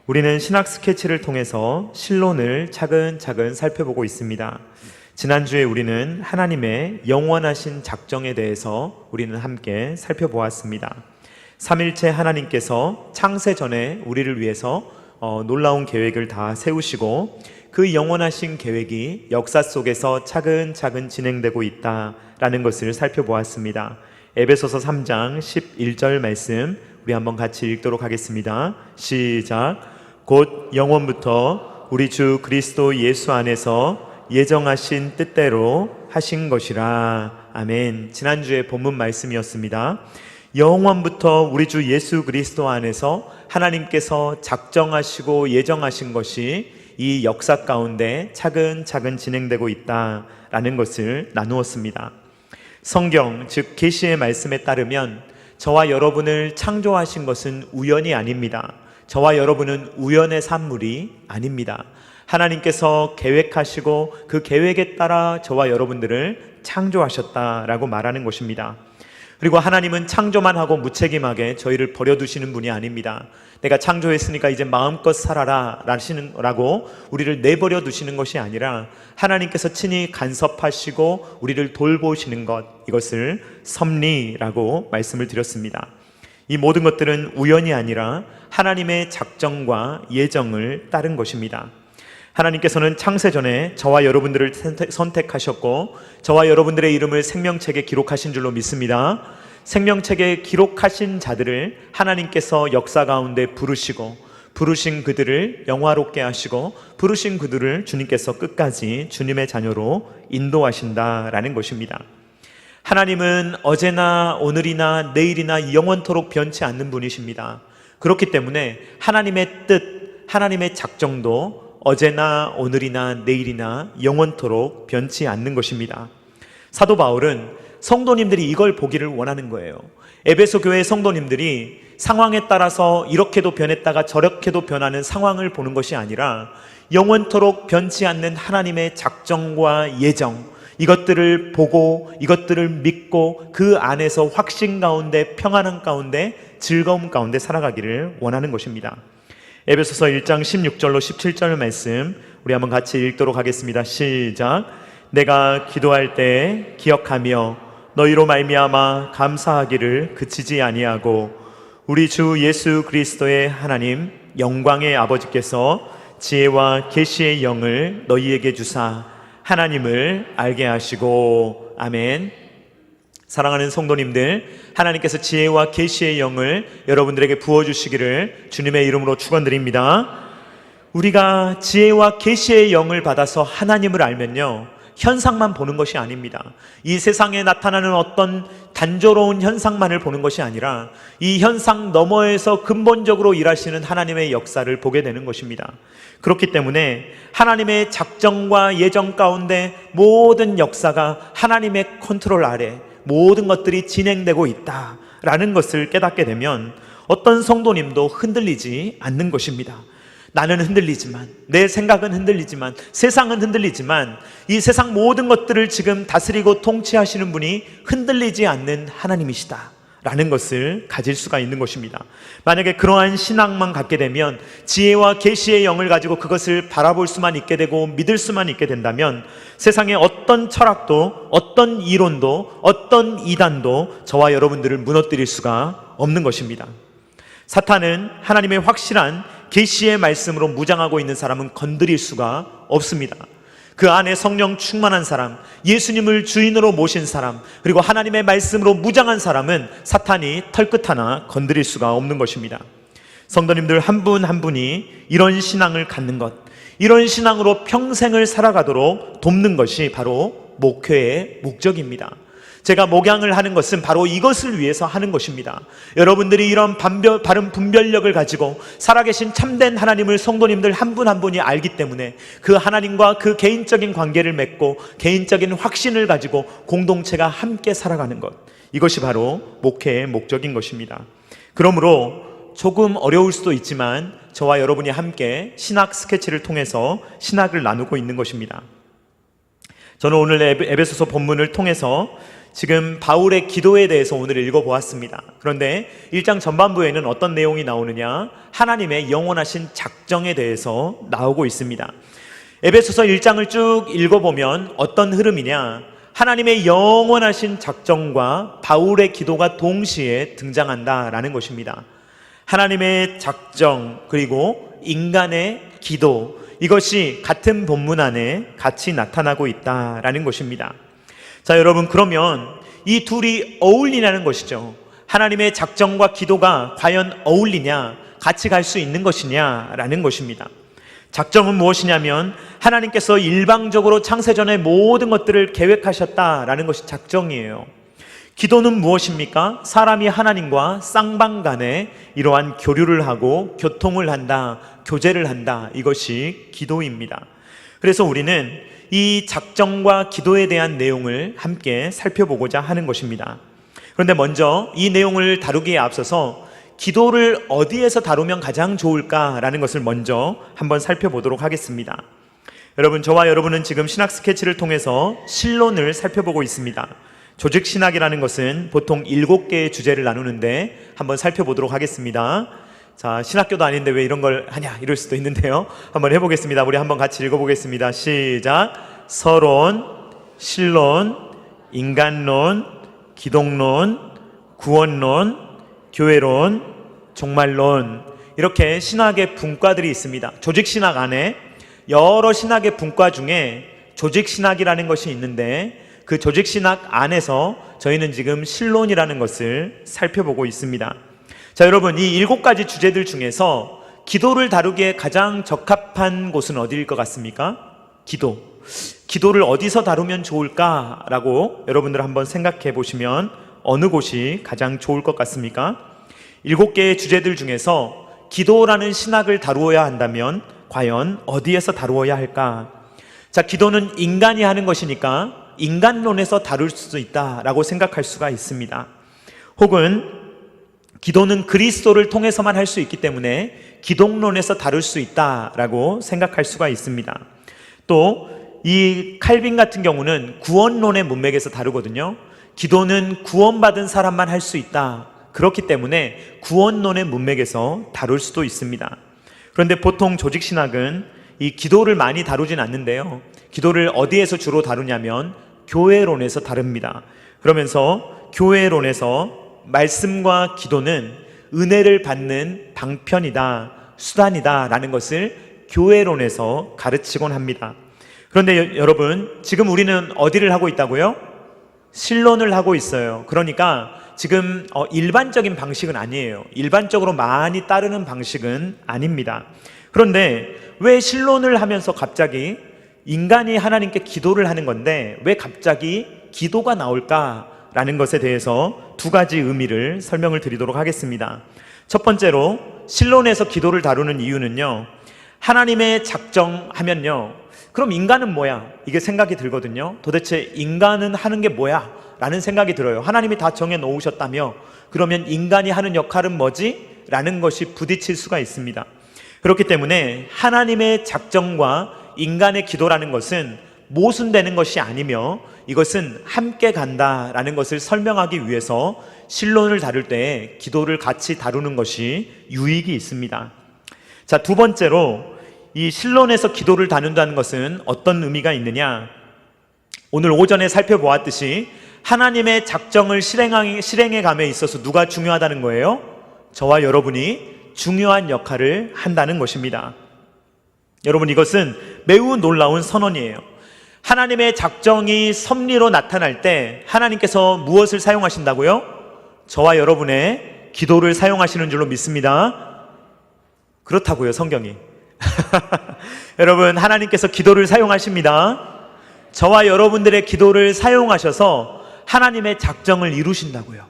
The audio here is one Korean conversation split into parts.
우리는 신학 스케치를 통해서 신론을 차근차근 살펴보고 있습니다. 지난주에 우리는 하나님의 영원하신 작정에 대해서 우리는 함께 살펴보았습니다. 삼일체 하나님께서 창세 전에 우리를 위해서 놀라운 계획을 다 세우시고 그 영원하신 계획이 역사 속에서 차근차근 진행되고 있다라는 것을 살펴보았습니다. 에베소서 3장 11절 말씀 우리 한번 같이 읽도록 하겠습니다. 시작. 곧 영원부터 우리 주 그리스도 예수 안에서 예정하신 뜻대로 하신 것이라. 아멘. 지난주에 본문 말씀이었습니다. 영원부터 우리 주 예수 그리스도 안에서 하나님께서 작정하시고 예정하신 것이 이 역사 가운데 차근차근 진행되고 있다라는 것을 나누었습니다. 성경, 즉 계시의 말씀에 따르면 저와 여러분을 창조하신 것은 우연이 아닙니다. 저와 여러분은 우연의 산물이 아닙니다. 하나님께서 계획하시고 그 계획에 따라 저와 여러분들을 창조하셨다라고 말하는 것입니다. 그리고 하나님은 창조만 하고 무책임하게 저희를 버려두시는 분이 아닙니다. 내가 창조했으니까 이제 마음껏 살아라 라고 우리를 내버려 두시는 것이 아니라 하나님께서 친히 간섭하시고 우리를 돌보시는 것, 이것을 섭리라고 말씀을 드렸습니다. 이 모든 것들은 우연이 아니라 하나님의 작정과 예정을 따른 것입니다. 하나님께서는 창세 전에 저와 여러분들을 선택하셨고 저와 여러분들의 이름을 생명책에 기록하신 줄로 믿습니다. 생명책에 기록하신 자들을 하나님께서 역사 가운데 부르신 그들을 영화롭게 하시고 부르신 그들을 주님께서 끝까지 주님의 자녀로 인도하신다라는 것입니다. 하나님은 어제나 오늘이나 내일이나 영원토록 변치 않는 분이십니다. 그렇기 때문에 하나님의 뜻, 하나님의 작정도 어제나 오늘이나 내일이나 영원토록 변치 않는 것입니다. 사도 바울은 성도님들이 이걸 보기를 원하는 거예요. 에베소 교회 성도님들이 상황에 따라서 이렇게도 변했다가 저렇게도 변하는 상황을 보는 것이 아니라 영원토록 변치 않는 하나님의 작정과 예정, 이것들을 보고 이것들을 믿고 그 안에서 확신 가운데 평안한 가운데 즐거움 가운데 살아가기를 원하는 것입니다. 에베소서 1장 16절로 17절 말씀 우리 한번 같이 읽도록 하겠습니다. 시작. 내가 기도할 때 기억하며 너희로 말미암아 감사하기를 그치지 아니하고 우리 주 예수 그리스도의 하나님 영광의 아버지께서 지혜와 계시의 영을 너희에게 주사 하나님을 알게 하시고. 아멘. 사랑하는 성도님들, 하나님께서 지혜와 계시의 영을 여러분들에게 부어주시기를 주님의 이름으로 축원드립니다. 우리가 지혜와 계시의 영을 받아서 하나님을 알면요, 현상만 보는 것이 아닙니다. 이 세상에 나타나는 어떤 단조로운 현상만을 보는 것이 아니라 이 현상 너머에서 근본적으로 일하시는 하나님의 역사를 보게 되는 것입니다. 그렇기 때문에 하나님의 작정과 예정 가운데 모든 역사가 하나님의 컨트롤 아래 모든 것들이 진행되고 있다라는 것을 깨닫게 되면 어떤 성도님도 흔들리지 않는 것입니다. 나는 흔들리지만, 내 생각은 흔들리지만, 세상은 흔들리지만 이 세상 모든 것들을 지금 다스리고 통치하시는 분이 흔들리지 않는 하나님이시다 라는 것을 가질 수가 있는 것입니다. 만약에 그러한 신앙만 갖게 되면, 지혜와 계시의 영을 가지고 그것을 바라볼 수만 있게 되고 믿을 수만 있게 된다면 세상의 어떤 철학도, 어떤 이론도, 어떤 이단도 저와 여러분들을 무너뜨릴 수가 없는 것입니다. 사탄은 하나님의 확실한 계시의 말씀으로 무장하고 있는 사람은 건드릴 수가 없습니다. 그 안에 성령 충만한 사람, 예수님을 주인으로 모신 사람, 그리고 하나님의 말씀으로 무장한 사람은 사탄이 털끝 하나 건드릴 수가 없는 것입니다. 성도님들 한 분 한 분이 이런 신앙을 갖는 것, 이런 신앙으로 평생을 살아가도록 돕는 것이 바로 목회의 목적입니다. 제가 목양을 하는 것은 바로 이것을 위해서 하는 것입니다. 여러분들이 이런 바른 분별력을 가지고 살아계신 참된 하나님을 성도님들 한 분 한 분이 알기 때문에 그 하나님과 그 개인적인 관계를 맺고 개인적인 확신을 가지고 공동체가 함께 살아가는 것, 이것이 바로 목회의 목적인 것입니다. 그러므로 조금 어려울 수도 있지만 저와 여러분이 함께 신학 스케치를 통해서 신학을 나누고 있는 것입니다. 저는 오늘 에베소서 본문을 통해서 지금 바울의 기도에 대해서 오늘 읽어보았습니다. 그런데 1장 전반부에는 어떤 내용이 나오느냐? 하나님의 영원하신 작정에 대해서 나오고 있습니다. 에베소서 1장을 쭉 읽어보면 어떤 흐름이냐? 하나님의 영원하신 작정과 바울의 기도가 동시에 등장한다라는 것입니다. 하나님의 작정 그리고 인간의 기도, 이것이 같은 본문 안에 같이 나타나고 있다라는 것입니다. 자, 여러분, 그러면 이 둘이 어울리냐는 것이죠. 하나님의 작정과 기도가 과연 어울리냐, 같이 갈 수 있는 것이냐라는 것입니다. 작정은 무엇이냐면 하나님께서 일방적으로 창세전에 모든 것들을 계획하셨다라는 것이 작정이에요. 기도는 무엇입니까? 사람이 하나님과 쌍방간에 이러한 교류를 하고 교통을 한다, 교제를 한다, 이것이 기도입니다. 그래서 우리는 이 작정과 기도에 대한 내용을 함께 살펴보고자 하는 것입니다. 그런데 먼저 이 내용을 다루기에 앞서서 기도를 어디에서 다루면 가장 좋을까라는 것을 먼저 한번 살펴보도록 하겠습니다. 여러분, 저와 여러분은 지금 신학 스케치를 통해서 신론을 살펴보고 있습니다. 조직신학이라는 것은 보통 7개의 주제를 나누는데 한번 살펴보도록 하겠습니다. 자, 신학교도 아닌데 왜 이런 걸 하냐 이럴 수도 있는데요. 한번 해보겠습니다. 우리 한번 같이 읽어보겠습니다. 시작. 서론, 신론, 인간론, 기독론, 구원론, 교회론, 종말론, 이렇게 신학의 분과들이 있습니다. 조직신학 안에 여러 신학의 분과 중에 조직신학이라는 것이 있는데 그 조직신학 안에서 저희는 지금 신론이라는 것을 살펴보고 있습니다. 자, 여러분, 이 7가지 주제들 중에서 기도를 다루기에 가장 적합한 곳은 어디일 것 같습니까? 기도를 어디서 다루면 좋을까라고 여러분들 한번 생각해 보시면 어느 곳이 가장 좋을 것 같습니까? 7개의 주제들 중에서 기도라는 신학을 다루어야 한다면 과연 어디에서 다루어야 할까? 자, 기도는 인간이 하는 것이니까 인간론에서 다룰 수 있다라고 생각할 수가 있습니다. 혹은 기도는 그리스도를 통해서만 할 수 있기 때문에 기독론에서 다룰 수 있다라고 생각할 수가 있습니다. 또 이 칼빈 같은 경우는 구원론의 문맥에서 다루거든요. 기도는 구원받은 사람만 할 수 있다. 그렇기 때문에 구원론의 문맥에서 다룰 수도 있습니다. 그런데 보통 조직신학은 이 기도를 많이 다루진 않는데요. 기도를 어디에서 주로 다루냐면 교회론에서 다룹니다. 그러면서 교회론에서 말씀과 기도는 은혜를 받는 방편이다, 수단이다 라는 것을 교회론에서 가르치곤 합니다. 그런데 여러분, 지금 우리는 어디를 하고 있다고요? 신론을 하고 있어요. 그러니까 지금 일반적인 방식은 아니에요. 일반적으로 많이 따르는 방식은 아닙니다. 그런데 왜 신론을 하면서 갑자기 인간이 하나님께 기도를 하는 건데 왜 갑자기 기도가 나올까라는 것에 대해서 2가지 의미를 설명을 드리도록 하겠습니다. 첫 번째로 신론에서 기도를 다루는 이유는요, 하나님의 작정하면요, 그럼 인간은 뭐야? 이게 생각이 들거든요. 도대체 인간은 하는 게 뭐야? 라는 생각이 들어요. 하나님이 다 정해 놓으셨다며 그러면 인간이 하는 역할은 뭐지? 라는 것이 부딪힐 수가 있습니다. 그렇기 때문에 하나님의 작정과 인간의 기도라는 것은 모순되는 것이 아니며 이것은 함께 간다라는 것을 설명하기 위해서 신론을 다룰 때 기도를 같이 다루는 것이 유익이 있습니다. 자, 2번째로 이 신론에서 기도를 다룬다는 것은 어떤 의미가 있느냐? 오늘 오전에 살펴보았듯이 하나님의 작정을 실행해 감에 있어서 누가 중요하다는 거예요? 저와 여러분이 중요한 역할을 한다는 것입니다. 여러분, 이것은 매우 놀라운 선언이에요. 하나님의 작정이 섭리로 나타날 때 하나님께서 무엇을 사용하신다고요? 저와 여러분의 기도를 사용하시는 줄로 믿습니다. 그렇다고요, 성경이. 여러분, 하나님께서 기도를 사용하십니다. 저와 여러분들의 기도를 사용하셔서 하나님의 작정을 이루신다고요.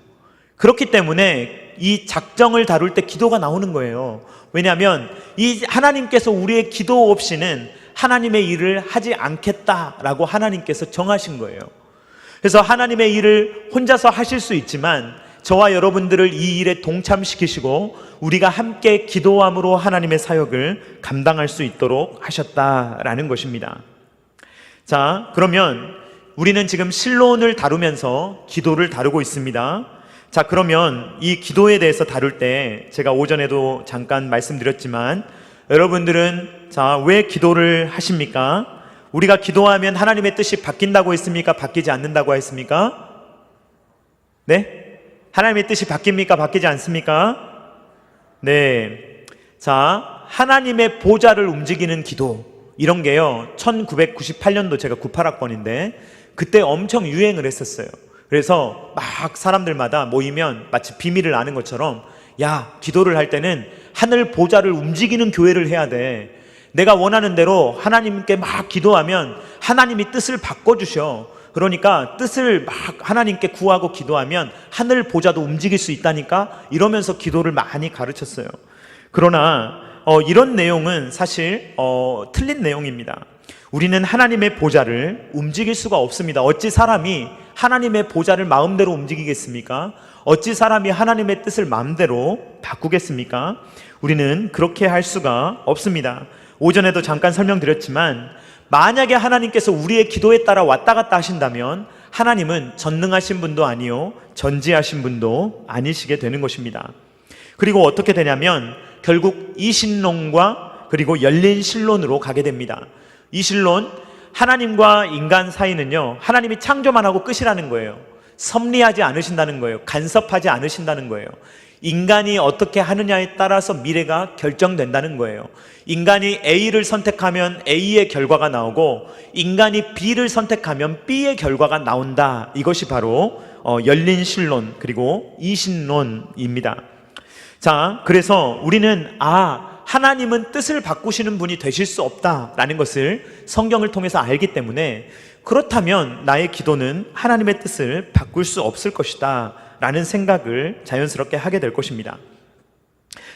그렇기 때문에 이 작정을 다룰 때 기도가 나오는 거예요. 왜냐하면 이 하나님께서 우리의 기도 없이는 하나님의 일을 하지 않겠다라고 하나님께서 정하신 거예요. 그래서 하나님의 일을 혼자서 하실 수 있지만 저와 여러분들을 이 일에 동참시키시고 우리가 함께 기도함으로 하나님의 사역을 감당할 수 있도록 하셨다라는 것입니다. 자, 그러면 우리는 지금 실론을 다루면서 기도를 다루고 있습니다. 자, 그러면 이 기도에 대해서 다룰 때 제가 오전에도 잠깐 말씀드렸지만 여러분들은 자, 왜 기도를 하십니까? 우리가 기도하면 하나님의 뜻이 바뀐다고 했습니까? 바뀌지 않는다고 했습니까? 네? 하나님의 뜻이 바뀝니까? 바뀌지 않습니까? 네. 자, 하나님의 보좌를 움직이는 기도, 이런 게요 1998년도 제가 98학번인데 그때 엄청 유행을 했었어요. 그래서 막 사람들마다 모이면 마치 비밀을 아는 것처럼, 야, 기도를 할 때는 하늘 보좌를 움직이는 교회를 해야 돼. 내가 원하는 대로 하나님께 막 기도하면 하나님이 뜻을 바꿔주셔. 그러니까 뜻을 막 하나님께 구하고 기도하면 하늘 보좌도 움직일 수 있다니까, 이러면서 기도를 많이 가르쳤어요. 그러나 이런 내용은 사실 틀린 내용입니다. 우리는 하나님의 보좌를 움직일 수가 없습니다. 어찌 사람이 하나님의 보좌를 마음대로 움직이겠습니까? 어찌 사람이 하나님의 뜻을 마음대로 바꾸겠습니까? 우리는 그렇게 할 수가 없습니다. 오전에도 잠깐 설명드렸지만 만약에 하나님께서 우리의 기도에 따라 왔다 갔다 하신다면 하나님은 전능하신 분도 아니요 전지하신 분도 아니시게 되는 것입니다. 그리고 어떻게 되냐면 결국 이신론과 그리고 열린 신론으로 가게 됩니다. 이신론, 하나님과 인간 사이는요 하나님이 창조만 하고 끝이라는 거예요. 섭리하지 않으신다는 거예요. 간섭하지 않으신다는 거예요. 인간이 어떻게 하느냐에 따라서 미래가 결정된다는 거예요. 인간이 A를 선택하면 A의 결과가 나오고 인간이 B를 선택하면 B의 결과가 나온다. 이것이 바로 열린 신론 그리고 이신론입니다. 자, 그래서 우리는 하나님은 뜻을 바꾸시는 분이 되실 수 없다라는 것을 성경을 통해서 알기 때문에, 그렇다면 나의 기도는 하나님의 뜻을 바꿀 수 없을 것이다 라는 생각을 자연스럽게 하게 될 것입니다.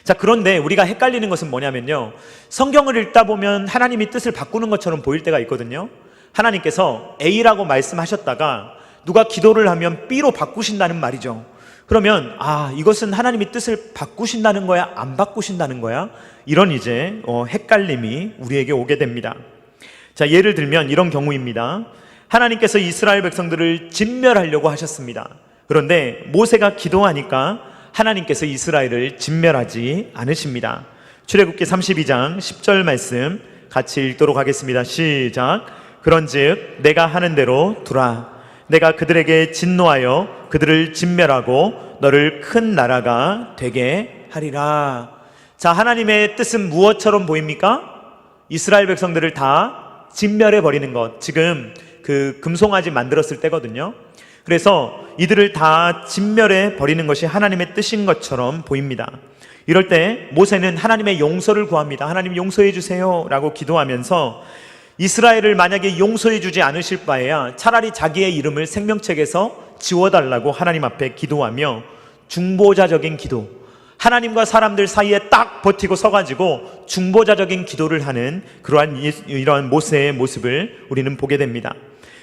자, 그런데 우리가 헷갈리는 것은 뭐냐면요, 성경을 읽다 보면 하나님이 뜻을 바꾸는 것처럼 보일 때가 있거든요. 하나님께서 A라고 말씀하셨다가 누가 기도를 하면 B로 바꾸신다는 말이죠. 그러면 이것은 하나님이 뜻을 바꾸신다는 거야? 안 바꾸신다는 거야? 이런 이제 헷갈림이 우리에게 오게 됩니다. 자, 예를 들면 이런 경우입니다. 하나님께서 이스라엘 백성들을 진멸하려고 하셨습니다. 그런데 모세가 기도하니까 하나님께서 이스라엘을 진멸하지 않으십니다. 출애굽기 32장 10절 말씀 같이 읽도록 하겠습니다. 시작. 그런즉 내가 하는 대로 두라. 내가 그들에게 진노하여 그들을 진멸하고 너를 큰 나라가 되게 하리라. 자, 하나님의 뜻은 무엇처럼 보입니까? 이스라엘 백성들을 다 진멸해 버리는 것. 지금 그 금송아지 만들었을 때거든요. 그래서 이들을 다 진멸해 버리는 것이 하나님의 뜻인 것처럼 보입니다. 이럴 때 모세는 하나님의 용서를 구합니다. 하나님 용서해 주세요 라고 기도하면서 이스라엘을 만약에 용서해 주지 않으실 바에야 차라리 자기의 이름을 생명책에서 지워달라고 하나님 앞에 기도하며 중보자적인 기도, 하나님과 사람들 사이에 딱 버티고 서가지고 중보자적인 기도를 하는 이러한 모세의 모습을 우리는 보게 됩니다.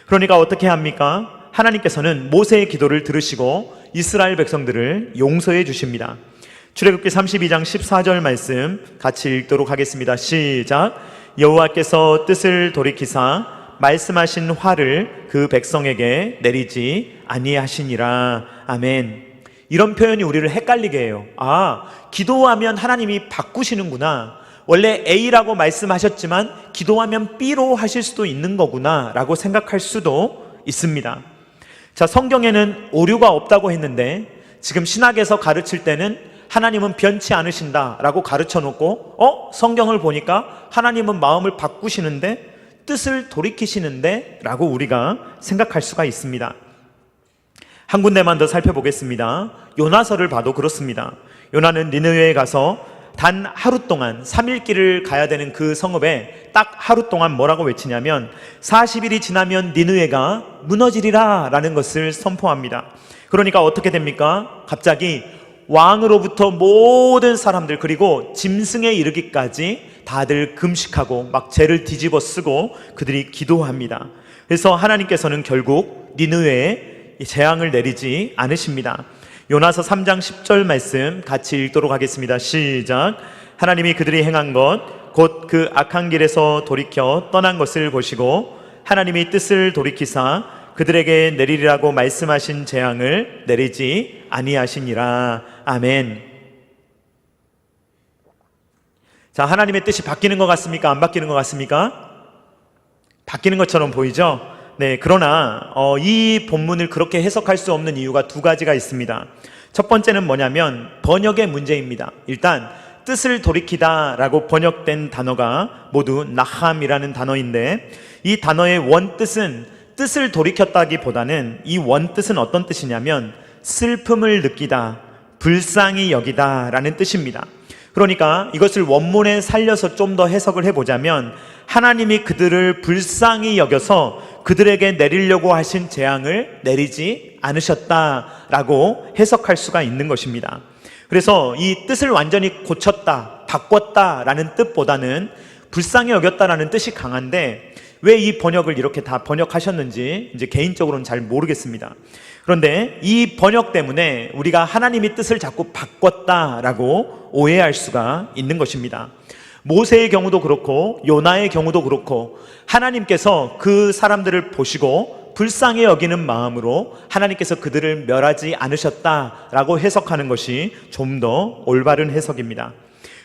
그러니까 어떻게 합니까? 하나님께서는 모세의 기도를 들으시고 이스라엘 백성들을 용서해 주십니다. 출애굽기 32장 14절 말씀 같이 읽도록 하겠습니다. 시작. 여호와께서 뜻을 돌이키사 말씀하신 화를 그 백성에게 내리지 아니하시니라. 아멘. 이런 표현이 우리를 헷갈리게 해요. 기도하면 하나님이 바꾸시는구나. 원래 A라고 말씀하셨지만 기도하면 B로 하실 수도 있는 거구나 라고 생각할 수도 있습니다. 자, 성경에는 오류가 없다고 했는데 지금 신학에서 가르칠 때는 하나님은 변치 않으신다 라고 가르쳐 놓고 성경을 보니까 하나님은 마음을 바꾸시는데, 뜻을 돌이키시는데 라고 우리가 생각할 수가 있습니다. 한 군데만 더 살펴보겠습니다. 요나서를 봐도 그렇습니다. 요나는 니느웨에 가서 단 하루 동안 3일 길을 가야 되는 그 성읍에 딱 하루 동안 뭐라고 외치냐면 40일이 지나면 니느웨가 무너지리라 라는 것을 선포합니다. 그러니까 어떻게 됩니까? 갑자기 왕으로부터 모든 사람들, 그리고 짐승에 이르기까지 다들 금식하고 막 죄를 뒤집어 쓰고 그들이 기도합니다. 그래서 하나님께서는 결국 니느웨에 재앙을 내리지 않으십니다. 요나서 3장 10절 말씀 같이 읽도록 하겠습니다. 시작. 하나님이 그들이 행한 것 곧 그 악한 길에서 돌이켜 떠난 것을 보시고 하나님이 뜻을 돌이키사 그들에게 내리리라고 말씀하신 재앙을 내리지 아니하시니라. 아멘. 자, 하나님의 뜻이 바뀌는 것 같습니까? 안 바뀌는 것 같습니까? 바뀌는 것처럼 보이죠? 네, 그러나 이 본문을 그렇게 해석할 수 없는 이유가 두 가지가 있습니다. 첫 번째는 뭐냐면 번역의 문제입니다. 일단 뜻을 돌이키다 라고 번역된 단어가 모두 나함이라는 단어인데, 이 단어의 원뜻은 뜻을 돌이켰다기보다는 이 원뜻은 어떤 뜻이냐면 슬픔을 느끼다, 불쌍히 여기다 라는 뜻입니다. 그러니까 이것을 원문에 살려서 좀 더 해석을 해보자면 하나님이 그들을 불쌍히 여겨서 그들에게 내리려고 하신 재앙을 내리지 않으셨다라고 해석할 수가 있는 것입니다. 그래서 이 뜻을 완전히 고쳤다, 바꿨다라는 뜻보다는 불쌍히 여겼다라는 뜻이 강한데, 왜 이 번역을 이렇게 다 번역하셨는지 이제 개인적으로는 잘 모르겠습니다. 그런데 이 번역 때문에 우리가 하나님의 뜻을 자꾸 바꿨다라고 오해할 수가 있는 것입니다. 모세의 경우도 그렇고 요나의 경우도 그렇고 하나님께서 그 사람들을 보시고 불쌍히 여기는 마음으로 하나님께서 그들을 멸하지 않으셨다라고 해석하는 것이 좀 더 올바른 해석입니다.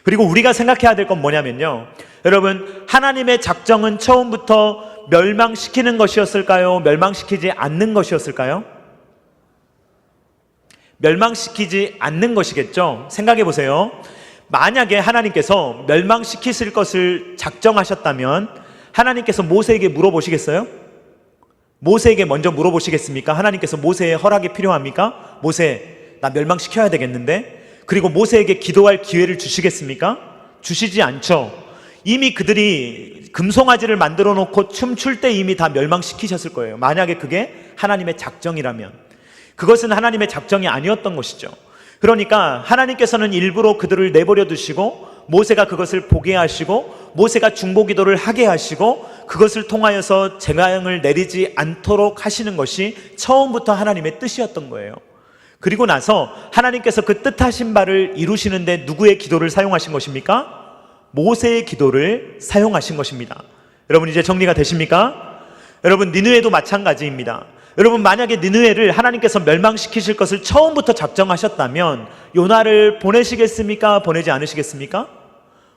그리고 우리가 생각해야 될 건 뭐냐면요, 여러분, 하나님의 작정은 처음부터 멸망시키는 것이었을까요? 멸망시키지 않는 것이었을까요? 멸망시키지 않는 것이겠죠. 생각해 보세요. 만약에 하나님께서 멸망시키실 것을 작정하셨다면 하나님께서 모세에게 물어보시겠어요? 모세에게 먼저 물어보시겠습니까? 하나님께서 모세의 허락이 필요합니까? 모세, 나 멸망시켜야 되겠는데? 그리고 모세에게 기도할 기회를 주시겠습니까? 주시지 않죠. 이미 그들이 금송아지를 만들어 놓고 춤출 때 이미 다 멸망시키셨을 거예요. 만약에 그게 하나님의 작정이라면. 그것은 하나님의 작정이 아니었던 것이죠. 그러니까 하나님께서는 일부러 그들을 내버려 두시고 모세가 그것을 보게 하시고 모세가 중보기도를 하게 하시고 그것을 통하여서 재앙을 내리지 않도록 하시는 것이 처음부터 하나님의 뜻이었던 거예요. 그리고 나서 하나님께서 그 뜻하신 바를 이루시는데 누구의 기도를 사용하신 것입니까? 모세의 기도를 사용하신 것입니다. 여러분, 이제 정리가 되십니까? 여러분, 니느웨도 마찬가지입니다. 여러분, 만약에 니느웨를 하나님께서 멸망시키실 것을 처음부터 작정하셨다면 요나를 보내시겠습니까? 보내지 않으시겠습니까?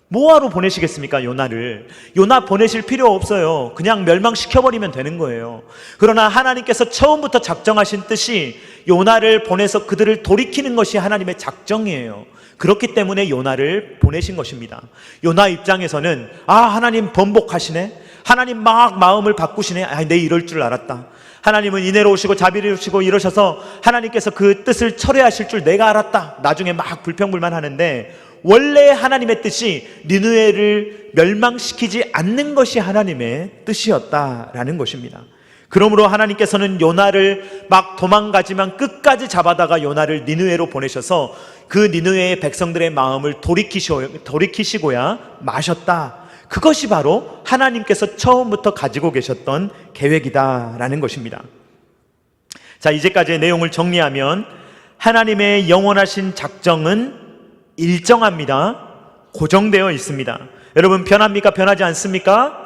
뭐하러 보내시겠습니까? 요나를. 요나 보내실 필요 없어요. 그냥 멸망시켜버리면 되는 거예요. 그러나 하나님께서 처음부터 작정하신 뜻이 요나를 보내서 그들을 돌이키는 것이 하나님의 작정이에요. 그렇기 때문에 요나를 보내신 것입니다. 요나 입장에서는 하나님 번복하시네, 하나님 막 마음을 바꾸시네, 내 이럴 줄 알았다, 하나님은 인애로우시고 자비로우시고 이러셔서 하나님께서 그 뜻을 철회하실 줄 내가 알았다, 나중에 막 불평불만 하는데, 원래 하나님의 뜻이 니느웨를 멸망시키지 않는 것이 하나님의 뜻이었다라는 것입니다. 그러므로 하나님께서는 요나를 막 도망가지만 끝까지 잡아다가 요나를 니느웨로 보내셔서 그 니느웨의 백성들의 마음을 돌이키시고야 마셨다. 그것이 바로 하나님께서 처음부터 가지고 계셨던 계획이다라는 것입니다. 자, 이제까지의 내용을 정리하면 하나님의 영원하신 작정은 일정합니다. 고정되어 있습니다. 여러분, 변합니까? 변하지 않습니까?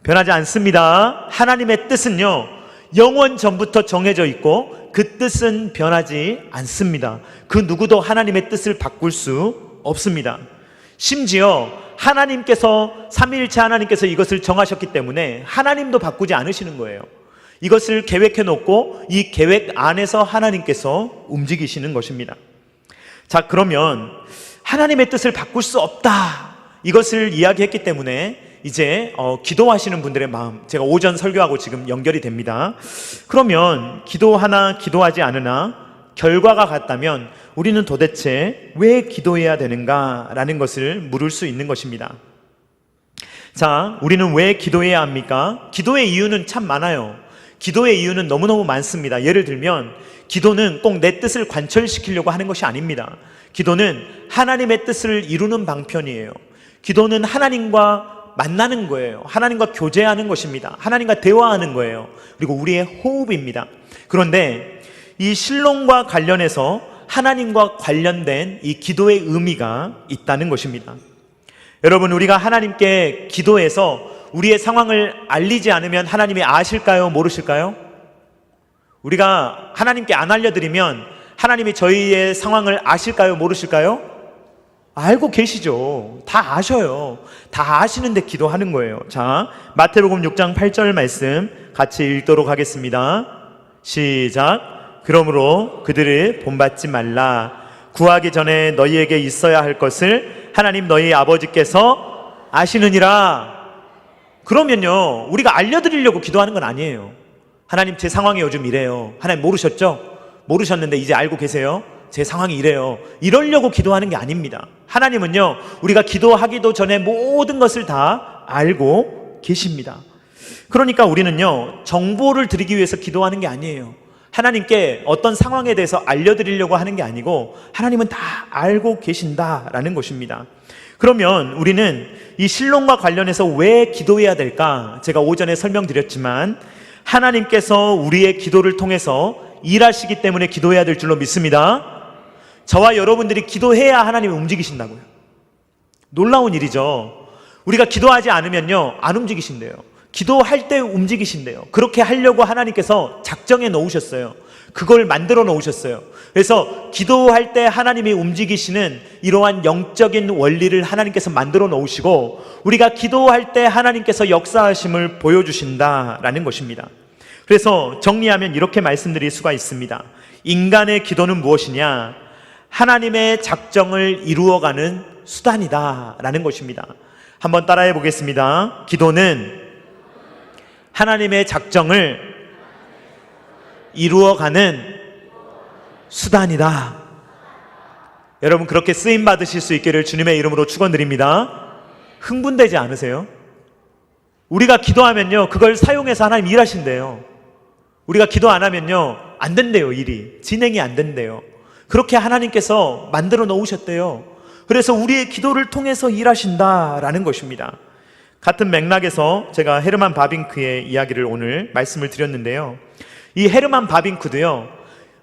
변하지 않습니다. 하나님의 뜻은요, 영원 전부터 정해져 있고 그 뜻은 변하지 않습니다. 그 누구도 하나님의 뜻을 바꿀 수 없습니다. 심지어 하나님께서, 삼위일체 하나님께서 이것을 정하셨기 때문에 하나님도 바꾸지 않으시는 거예요. 이것을 계획해 놓고 이 계획 안에서 하나님께서 움직이시는 것입니다. 자, 그러면 하나님의 뜻을 바꿀 수 없다, 이것을 이야기했기 때문에 이제 기도하시는 분들의 마음, 제가 오전 설교하고 지금 연결이 됩니다. 그러면 기도하나 기도하지 않으나 결과가 같다면 우리는 도대체 왜 기도해야 되는가라는 것을 물을 수 있는 것입니다. 자, 우리는 왜 기도해야 합니까? 기도의 이유는 참 많아요. 기도의 이유는 너무너무 많습니다. 예를 들면 기도는 꼭 내 뜻을 관철시키려고 하는 것이 아닙니다. 기도는 하나님의 뜻을 이루는 방편이에요. 기도는 하나님과 만나는 거예요. 하나님과 교제하는 것입니다. 하나님과 대화하는 거예요. 그리고 우리의 호흡입니다. 그런데 이 신론과 관련해서 하나님과 관련된 이 기도의 의미가 있다는 것입니다. 여러분, 우리가 하나님께 기도해서 우리의 상황을 알리지 않으면 하나님이 아실까요? 모르실까요? 우리가 하나님께 안 알려드리면 하나님이 저희의 상황을 아실까요? 모르실까요? 알고 계시죠. 다 아셔요. 다 아시는데 기도하는 거예요. 자, 마태복음 6장 8절 말씀 같이 읽도록 하겠습니다. 시작. 그러므로 그들을 본받지 말라. 구하기 전에 너희에게 있어야 할 것을 하나님 너희 아버지께서 아시느니라. 그러면요, 우리가 알려드리려고 기도하는 건 아니에요. 하나님, 제 상황이 요즘 이래요. 하나님 모르셨죠? 모르셨는데 이제 알고 계세요. 제 상황이 이래요. 이러려고 기도하는 게 아닙니다. 하나님은요, 우리가 기도하기도 전에 모든 것을 다 알고 계십니다. 그러니까 우리는요, 정보를 드리기 위해서 기도하는 게 아니에요. 하나님께 어떤 상황에 대해서 알려드리려고 하는 게 아니고 하나님은 다 알고 계신다라는 것입니다. 그러면 우리는 이 실론과 관련해서 왜 기도해야 될까? 제가 오전에 설명드렸지만 하나님께서 우리의 기도를 통해서 일하시기 때문에 기도해야 될 줄로 믿습니다. 저와 여러분들이 기도해야 하나님이 움직이신다고요. 놀라운 일이죠. 우리가 기도하지 않으면요, 안 움직이신대요. 기도할 때 움직이신대요. 그렇게 하려고 하나님께서 작정해 놓으셨어요. 그걸 만들어 놓으셨어요. 그래서 기도할 때 하나님이 움직이시는 이러한 영적인 원리를 하나님께서 만들어 놓으시고 우리가 기도할 때 하나님께서 역사하심을 보여주신다라는 것입니다. 그래서 정리하면 이렇게 말씀드릴 수가 있습니다. 인간의 기도는 무엇이냐? 하나님의 작정을 이루어가는 수단이다라는 것입니다. 한번 따라해 보겠습니다. 기도는 하나님의 작정을 이루어가는 수단이다. 여러분, 그렇게 쓰임 받으실 수 있기를 주님의 이름으로 축원드립니다. 흥분되지 않으세요? 우리가 기도하면요, 그걸 사용해서 하나님 일하신대요. 우리가 기도 안 하면요, 안 된대요. 일이 진행이 안 된대요. 그렇게 하나님께서 만들어 놓으셨대요. 그래서 우리의 기도를 통해서 일하신다라는 것입니다. 같은 맥락에서 제가 헤르만 바빙크의 이야기를 오늘 말씀을 드렸는데요, 이 헤르만 바빙크도요,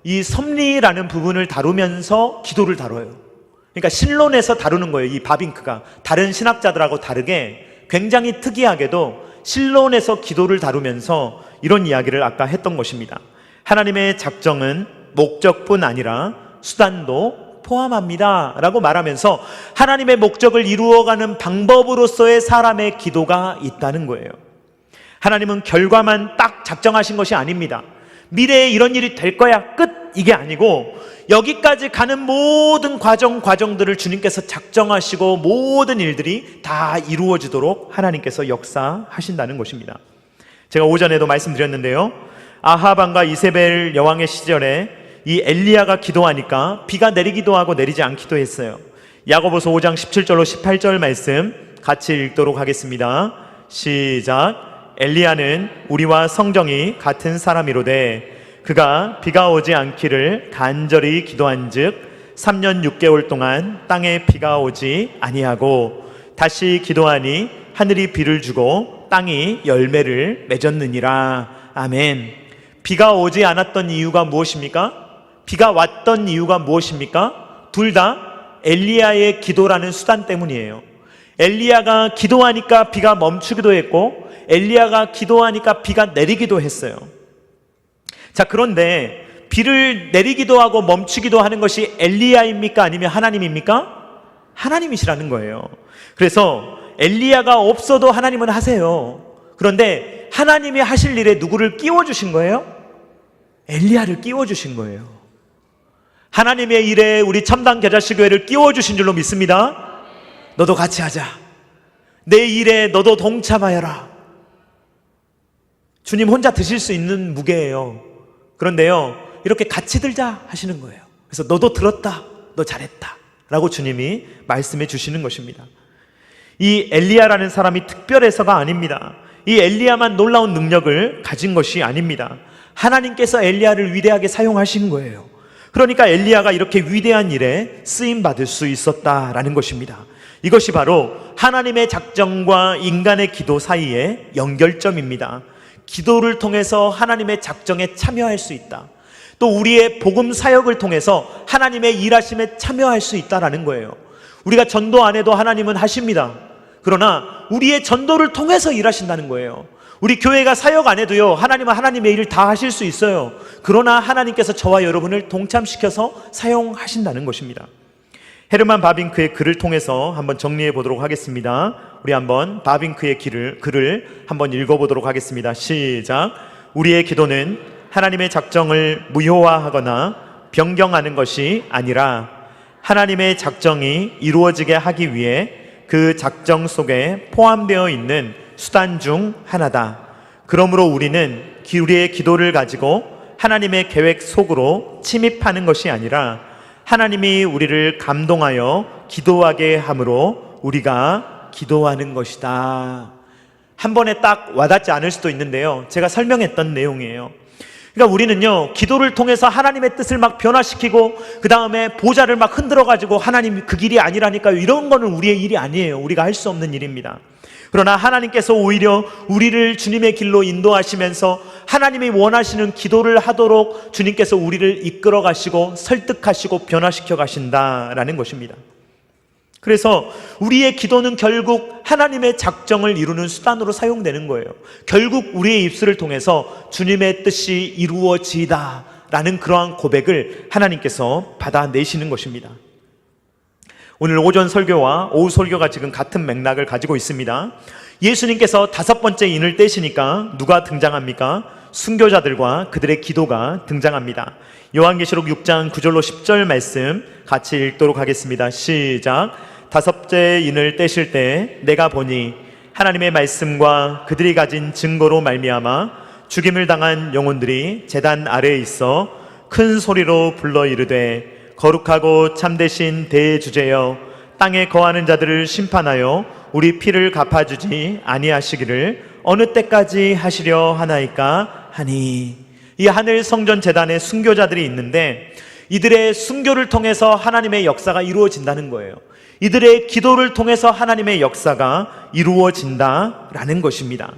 이 섭리라는 부분을 다루면서 기도를 다뤄요. 그러니까 신론에서 다루는 거예요. 이 바빙크가 다른 신학자들하고 다르게 굉장히 특이하게도 신론에서 기도를 다루면서 이런 이야기를 아까 했던 것입니다. 하나님의 작정은 목적뿐 아니라 수단도 포함합니다 라고 말하면서 하나님의 목적을 이루어가는 방법으로서의 사람의 기도가 있다는 거예요. 하나님은 결과만 딱 작정하신 것이 아닙니다. 미래에 이런 일이 될 거야 끝, 이게 아니고 여기까지 가는 모든 과정들을 주님께서 작정하시고 모든 일들이 다 이루어지도록 하나님께서 역사하신다는 것입니다. 제가 오전에도 말씀드렸는데요, 아합 왕과 이세벨 여왕의 시절에 이 엘리야가 기도하니까 비가 내리기도 하고 내리지 않기도 했어요. 야고보서 5장 17절로 18절 말씀 같이 읽도록 하겠습니다. 시작. 엘리야는 우리와 성정이 같은 사람이로되 그가 비가 오지 않기를 간절히 기도한즉 3년 6개월 동안 땅에 비가 오지 아니하고 다시 기도하니 하늘이 비를 주고 땅이 열매를 맺었느니라. 아멘. 비가 오지 않았던 이유가 무엇입니까? 비가 왔던 이유가 무엇입니까? 둘 다 엘리야의 기도라는 수단 때문이에요. 엘리야가 기도하니까 비가 멈추기도 했고 엘리야가 기도하니까 비가 내리기도 했어요. 자, 그런데 비를 내리기도 하고 멈추기도 하는 것이 엘리야입니까? 아니면 하나님입니까? 하나님이시라는 거예요. 그래서 엘리야가 없어도 하나님은 하세요. 그런데 하나님이 하실 일에 누구를 끼워주신 거예요? 엘리야를 끼워주신 거예요. 하나님의 일에 우리 첨단 겨자씨교회를 끼워주신 줄로 믿습니다. 너도 같이 하자. 내 일에 너도 동참하여라. 주님 혼자 드실 수 있는 무게예요. 그런데요, 이렇게 같이 들자 하시는 거예요. 그래서 너도 들었다, 너 잘했다 라고 주님이 말씀해 주시는 것입니다. 이 엘리야라는 사람이 특별해서가 아닙니다. 이 엘리야만 놀라운 능력을 가진 것이 아닙니다. 하나님께서 엘리야를 위대하게 사용하신 거예요. 그러니까 엘리야가 이렇게 위대한 일에 쓰임받을 수 있었다라는 것입니다. 이것이 바로 하나님의 작정과 인간의 기도 사이의 연결점입니다. 기도를 통해서 하나님의 작정에 참여할 수 있다. 또 우리의 복음 사역을 통해서 하나님의 일하심에 참여할 수 있다라는 거예요. 우리가 전도 안 해도 하나님은 하십니다. 그러나 우리의 전도를 통해서 일하신다는 거예요. 우리 교회가 사역 안 해도요, 하나님은 하나님의 일을 다 하실 수 있어요. 그러나 하나님께서 저와 여러분을 동참시켜서 사용하신다는 것입니다. 헤르만 바빙크의 글을 통해서 한번 정리해 보도록 하겠습니다. 우리 한번 바빙크의 글을 한번 읽어보도록 하겠습니다. 시작. 우리의 기도는 하나님의 작정을 무효화하거나 변경하는 것이 아니라 하나님의 작정이 이루어지게 하기 위해 그 작정 속에 포함되어 있는 수단 중 하나다. 그러므로 우리는 우리의 기도를 가지고 하나님의 계획 속으로 침입하는 것이 아니라 하나님이 우리를 감동하여 기도하게 함으로 우리가 기도하는 것이다. 한 번에 딱 와닿지 않을 수도 있는데요, 제가 설명했던 내용이에요. 그러니까 우리는요, 기도를 통해서 하나님의 뜻을 막 변화시키고 그 다음에 보좌를 막 흔들어가지고 하나님 그 길이 아니라니까요, 이런 거는 우리의 일이 아니에요. 우리가 할 수 없는 일입니다. 그러나 하나님께서 오히려 우리를 주님의 길로 인도하시면서 하나님이 원하시는 기도를 하도록 주님께서 우리를 이끌어 가시고 설득하시고 변화시켜 가신다라는 것입니다. 그래서 우리의 기도는 결국 하나님의 작정을 이루는 수단으로 사용되는 거예요. 결국 우리의 입술을 통해서 주님의 뜻이 이루어지다라는 그러한 고백을 하나님께서 받아내시는 것입니다. 오늘 오전 설교와 오후 설교가 지금 같은 맥락을 가지고 있습니다. 예수님께서 5번째 인을 떼시니까 누가 등장합니까? 순교자들과 그들의 기도가 등장합니다. 요한계시록 6장 9절로 10절 말씀 같이 읽도록 하겠습니다. 시작. 5째 인을 떼실 때 내가 보니 하나님의 말씀과 그들이 가진 증거로 말미암아 죽임을 당한 영혼들이 제단 아래에 있어 큰 소리로 불러 이르되 거룩하고 참되신 대주제여, 땅에 거하는 자들을 심판하여 우리 피를 갚아주지 아니하시기를 어느 때까지 하시려 하나이까 하니. 이 하늘 성전 제단에 순교자들이 있는데 이들의 순교를 통해서 하나님의 역사가 이루어진다는 거예요. 이들의 기도를 통해서 하나님의 역사가 이루어진다라는 것입니다.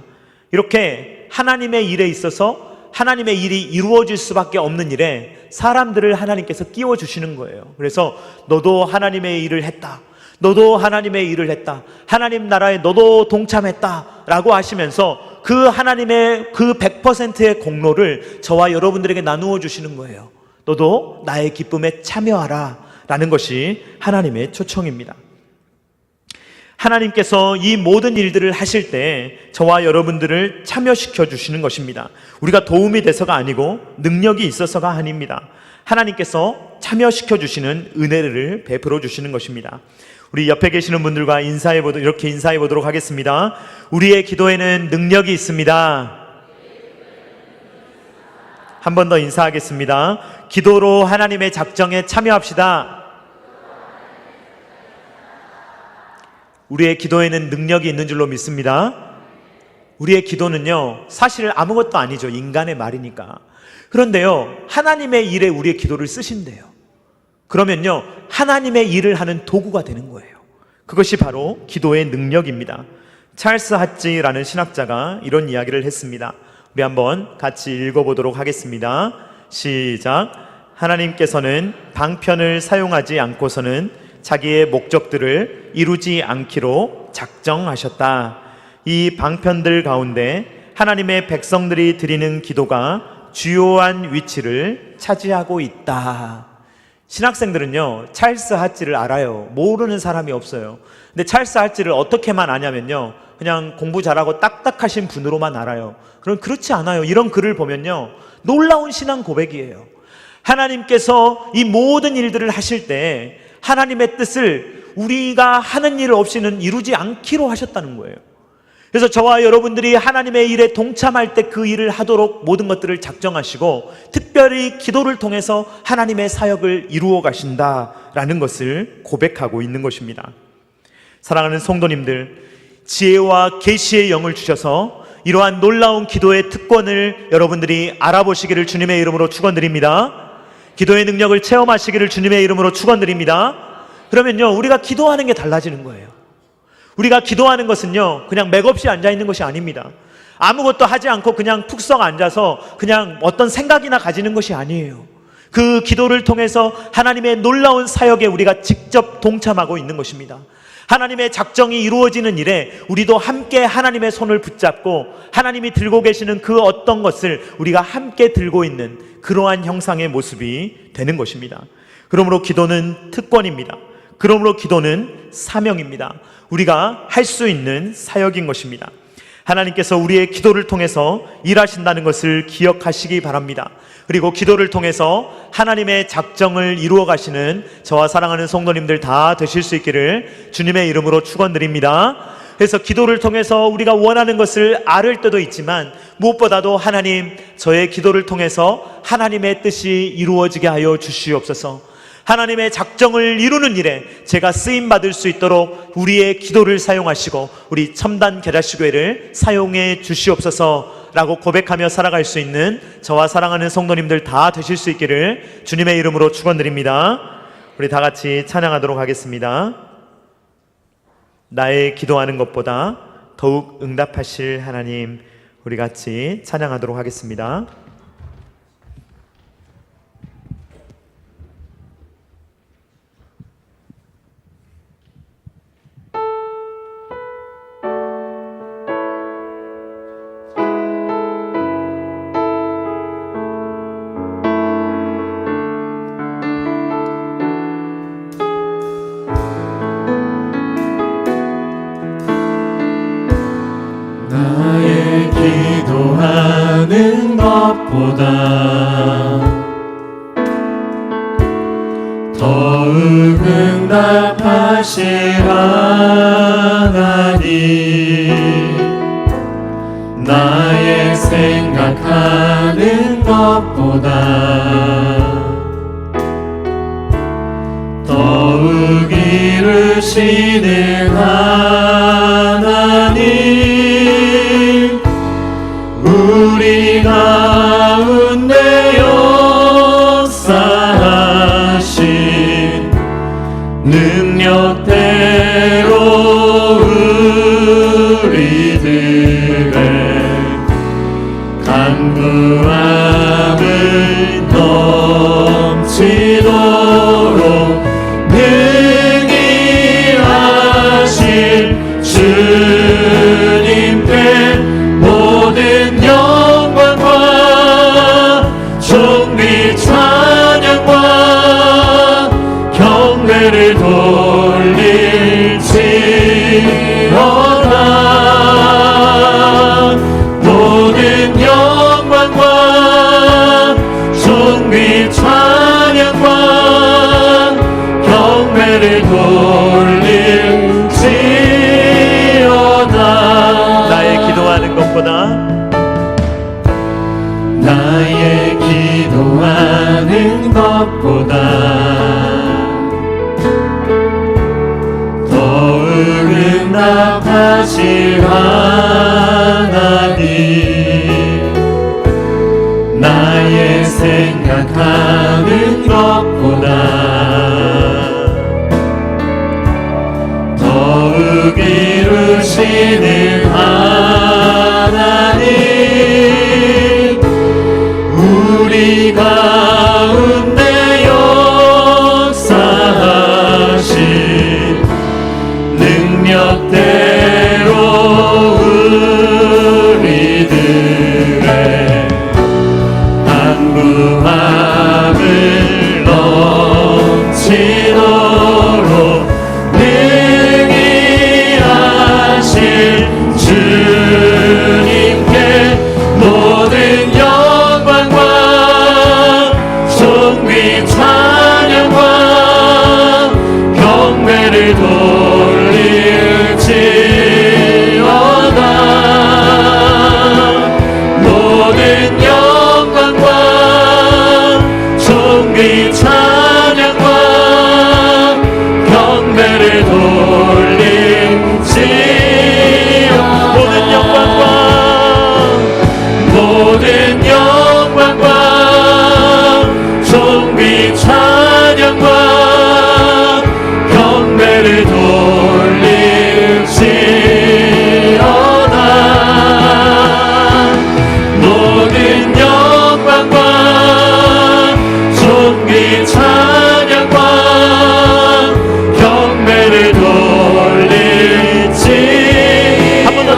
이렇게 하나님의 일에 있어서 하나님의 일이 이루어질 수밖에 없는 일에 사람들을 하나님께서 끼워주시는 거예요. 그래서 너도 하나님의 일을 했다, 너도 하나님의 일을 했다, 하나님 나라에 너도 동참했다 라고 하시면서 그 하나님의 그 100%의 공로를 저와 여러분들에게 나누어 주시는 거예요. 너도 나의 기쁨에 참여하라 라는 것이 하나님의 초청입니다. 하나님께서 이 모든 일들을 하실 때 저와 여러분들을 참여시켜 주시는 것입니다. 우리가 도움이 돼서가 아니고 능력이 있어서가 아닙니다. 하나님께서 참여시켜 주시는 은혜를 베풀어 주시는 것입니다. 우리 옆에 계시는 분들과 이렇게 인사해 보도록 하겠습니다. 우리의 기도에는 능력이 있습니다. 한 번 더 인사하겠습니다. 기도로 하나님의 작정에 참여합시다. 우리의 기도에는 능력이 있는 줄로 믿습니다. 우리의 기도는요, 사실 아무것도 아니죠. 인간의 말이니까. 그런데요, 하나님의 일에 우리의 기도를 쓰신대요. 그러면요, 하나님의 일을 하는 도구가 되는 거예요. 그것이 바로 기도의 능력입니다. 찰스 핫지라는 신학자가 이런 이야기를 했습니다. 우리 한번 같이 읽어보도록 하겠습니다. 시작. 하나님께서는 방편을 사용하지 않고서는 자기의 목적들을 이루지 않기로 작정하셨다. 이 방편들 가운데 하나님의 백성들이 드리는 기도가 주요한 위치를 차지하고 있다. 신학생들은요, 찰스 핫지를 알아요. 모르는 사람이 없어요. 근데 찰스 핫지를 어떻게만 아냐면요, 그냥 공부 잘하고 딱딱하신 분으로만 알아요. 그럼 그렇지 않아요. 이런 글을 보면요, 놀라운 신앙 고백이에요. 하나님께서 이 모든 일들을 하실 때 하나님의 뜻을 우리가 하는 일 없이는 이루지 않기로 하셨다는 거예요. 그래서 저와 여러분들이 하나님의 일에 동참할 때 그 일을 하도록 모든 것들을 작정하시고 특별히 기도를 통해서 하나님의 사역을 이루어 가신다라는 것을 고백하고 있는 것입니다. 사랑하는 성도님들, 지혜와 계시의 영을 주셔서 이러한 놀라운 기도의 특권을 여러분들이 알아보시기를 주님의 이름으로 축원드립니다. 기도의 능력을 체험하시기를 주님의 이름으로 축원드립니다. 그러면요, 우리가 기도하는 게 달라지는 거예요. 우리가 기도하는 것은요, 그냥 맥없이 앉아있는 것이 아닙니다. 아무것도 하지 않고 그냥 푹썩 앉아서 그냥 어떤 생각이나 가지는 것이 아니에요. 그 기도를 통해서 하나님의 놀라운 사역에 우리가 직접 동참하고 있는 것입니다. 하나님의 작정이 이루어지는 일에 우리도 함께 하나님의 손을 붙잡고 하나님이 들고 계시는 그 어떤 것을 우리가 함께 들고 있는 그러한 형상의 모습이 되는 것입니다. 그러므로 기도는 특권입니다. 그러므로 기도는 사명입니다. 우리가 할 수 있는 사역인 것입니다. 하나님께서 우리의 기도를 통해서 일하신다는 것을 기억하시기 바랍니다. 그리고 기도를 통해서 하나님의 작정을 이루어 가시는 저와 사랑하는 성도님들 다 되실 수 있기를 주님의 이름으로 축원드립니다. 그래서 기도를 통해서 우리가 원하는 것을 아를 때도 있지만 무엇보다도 하나님, 저의 기도를 통해서 하나님의 뜻이 이루어지게 하여 주시옵소서. 하나님의 작정을 이루는 일에 제가 쓰임받을 수 있도록 우리의 기도를 사용하시고 우리 첨단 계자식교회를 사용해 주시옵소서 라고 고백하며 살아갈 수 있는 저와 사랑하는 성도님들 다 되실 수 있기를 주님의 이름으로 축원드립니다. 우리 다 같이 찬양하도록 하겠습니다. 나의 기도하는 것보다 더욱 응답하실 하나님, 우리 같이 찬양하도록 하겠습니다. 기도하는 것보다 더욱 응답하실 하나님, 나의 생각하는 것보다 더욱 이루시는 하나님, 우리 가운데 역사하신 능력대로 우리들의 간구함을 넘치도록 능히 하실 주님께 모든 영광과 존귀 찬양과 경배를 돌릴지어다. 모든 영광과 존귀 찬양과 경배를 돌릴지어다. 나의 기도하는 것보다 더욱 응답하실 하나님, 나의 생각하는 것보다 더욱 이루시는 하나님, 우리 가운데 역사하신 능력대로 우리들의 간구함을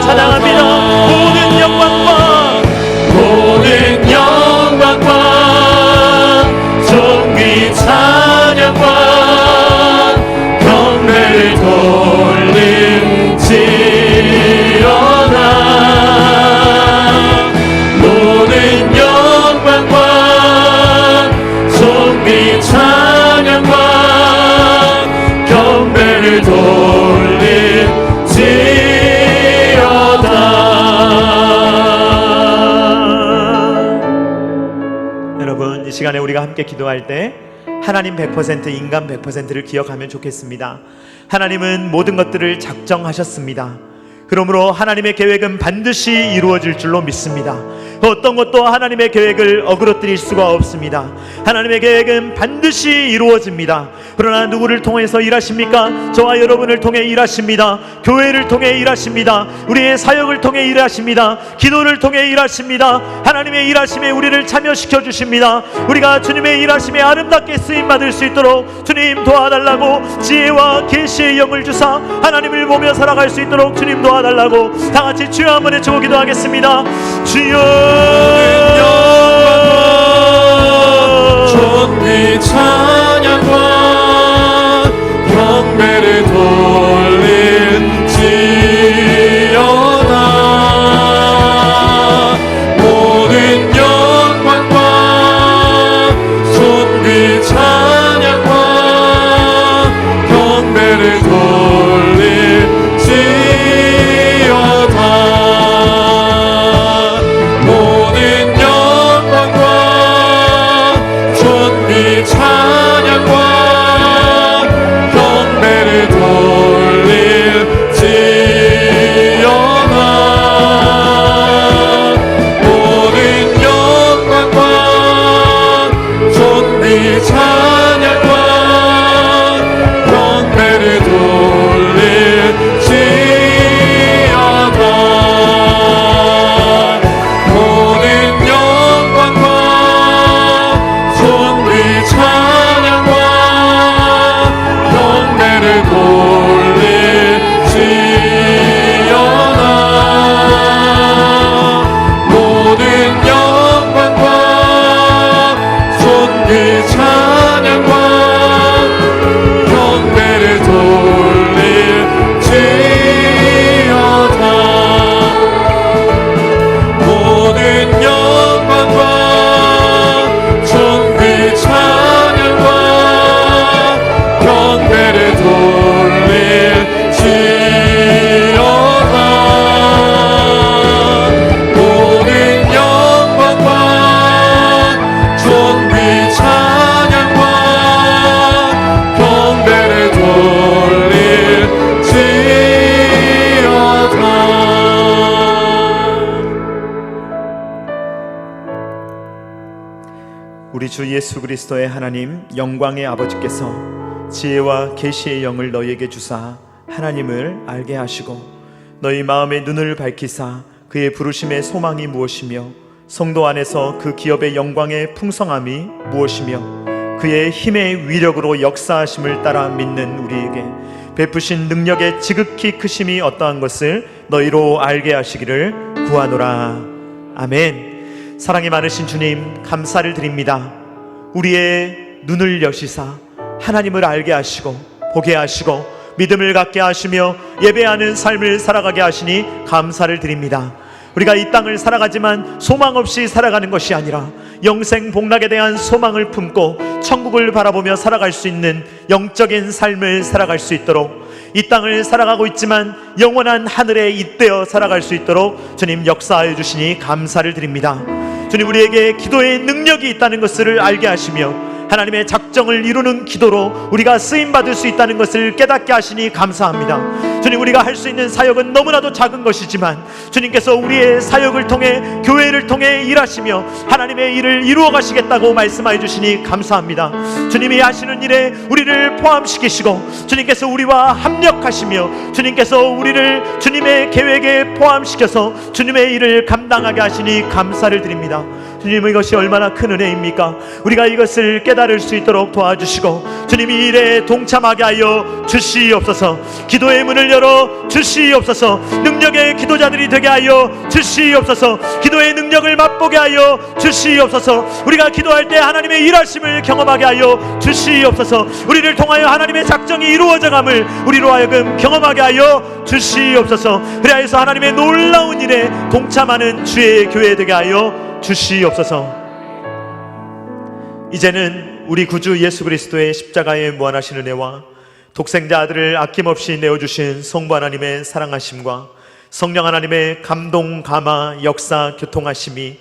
주님으로 찬양합니다. 모든 영광과 모든 영광과 존귀 찬양과 경배를 돌릴지어다. 모든 영광과 존귀 찬양과 경배를 돌릴지어다. 여러분, 이 시간에 우리가 함께 기도할 때 하나님 100%, 인간 100%를 기억하면 좋겠습니다. 하나님은 모든 것들을 작정하셨습니다. 그러므로 하나님의 계획은 반드시 이루어질 줄로 믿습니다. 어떤 것도 하나님의 계획을 어그러뜨릴 수가 없습니다. 하나님의 계획은 반드시 이루어집니다. 그러나 누구를 통해서 일하십니까? 저와 여러분을 통해 일하십니다. 교회를 통해 일하십니다. 우리의 사역을 통해 일하십니다. 기도를 통해 일하십니다. 하나님의 일하심에 우리를 참여시켜 주십니다. 우리가 주님의 일하심에 아름답게 쓰임받을 수 있도록 주님 도와달라고 지혜와 계시의 영을 주사 하나님을 보며 살아갈 수 있도록 주님 도와달라고 다 같이 주여 한번 외치고 기도하겠습니다. 주여 존귀 찬양과 경배를 돌릴지어다. 모든 영광과 존귀 찬양과 경배를 돌릴지어다. 모든 영광과 존귀 찬양과 경배를 돌릴지어다. 모든 영광과 존귀 찬양과 경배를 돌릴지어다. 모든 영광과 존귀 찬양과 경배를 돌릴지어다. 모든 영광과 존귀 찬양과 경배를 돌릴지어다. 모든 영광과 존귀 찬양과 경배를 돌릴지어다. 모든 영광과 존귀 찬양과 경배를 돌릴지어다. 우리 주 예수 그리스도의 하나님 영광의 아버지께서 지혜와 계시의 영을 너희에게 주사 하나님을 알게 하시고 너희 마음의 눈을 밝히사 그의 부르심의 소망이 무엇이며 성도 안에서 그 기업의 영광의 풍성함이 무엇이며 그의 힘의 위력으로 역사하심을 따라 믿는 우리에게 베푸신 능력의 지극히 크심이 어떠한 것을 너희로 알게 하시기를 구하노라. 아멘. 사랑이 많으신 주님, 감사를 드립니다. 우리의 눈을 여시사 하나님을 알게 하시고 보게 하시고 믿음을 갖게 하시며 예배하는 삶을 살아가게 하시니 감사를 드립니다. 우리가 이 땅을 살아가지만 소망 없이 살아가는 것이 아니라 영생 복락에 대한 소망을 품고 천국을 바라보며 살아갈 수 있는 영적인 삶을 살아갈 수 있도록, 이 땅을 살아가고 있지만 영원한 하늘에 잇대어 살아갈 수 있도록 주님 역사하여 주시니 감사를 드립니다. 주님, 우리에게 기도의 능력이 있다는 것을 알게 하시며 하나님의 작정을 이루는 기도로 우리가 쓰임받을 수 있다는 것을 깨닫게 하시니 감사합니다. 주님, 우리가 할 수 있는 사역은 너무나도 작은 것이지만 주님께서 우리의 사역을 통해 교회를 통해 일하시며 하나님의 일을 이루어 가시겠다고 말씀하여 주시니 감사합니다. 주님이 하시는 일에 우리를 포함시키시고 주님께서 우리와 합력하시며 주님께서 우리를 주님의 계획에 포함시켜서 주님의 일을 감당하게 하시니 감사를 드립니다. 주님, 이것이 얼마나 큰 은혜입니까? 우리가 이것을 깨달을 수 있도록 도와주시고 주님, 이 일에 동참하게 하여 주시옵소서. 기도의 문을 열어 주시옵소서. 능력의 기도자들이 되게 하여 주시옵소서. 기도의 능력을 맛보게 하여 주시옵소서. 우리가 기도할 때 하나님의 일하심을 경험하게 하여 주시옵소서. 우리를 통하여 하나님의 작정이 이루어져감을 우리로 하여금 경험하게 하여 주시옵소서. 그래서 하나님의 놀라운 일에 동참하는 주의 교회 되게 하여 주시옵소서. 이제는 우리 구주 예수 그리스도의 십자가의 무한하신 은혜와 독생자 아들을 아낌없이 내어주신 성부 하나님의 사랑하심과 성령 하나님의 감동, 감화, 역사, 교통하심이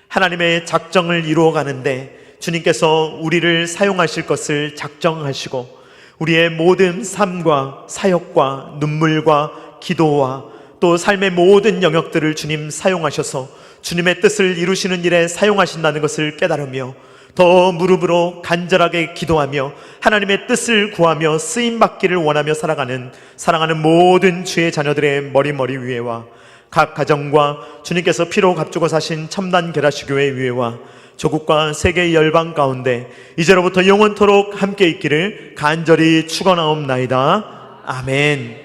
하나님의 작정을 이루어가는데 주님께서 우리를 사용하실 것을 작정하시고 우리의 모든 삶과 사역과 눈물과 기도와 또 삶의 모든 영역들을 주님 사용하셔서 주님의 뜻을 이루시는 일에 사용하신다는 것을 깨달으며 더 무릎으로 간절하게 기도하며 하나님의 뜻을 구하며 쓰임받기를 원하며 살아가는 사랑하는 모든 주의 자녀들의 머리 위에와 각 가정과 주님께서 피로 값주고 사신 첨단 계라시 교회 위에와 조국과 세계 열방 가운데 이제로부터 영원토록 함께 있기를 간절히 축원하옵나이다. 아멘.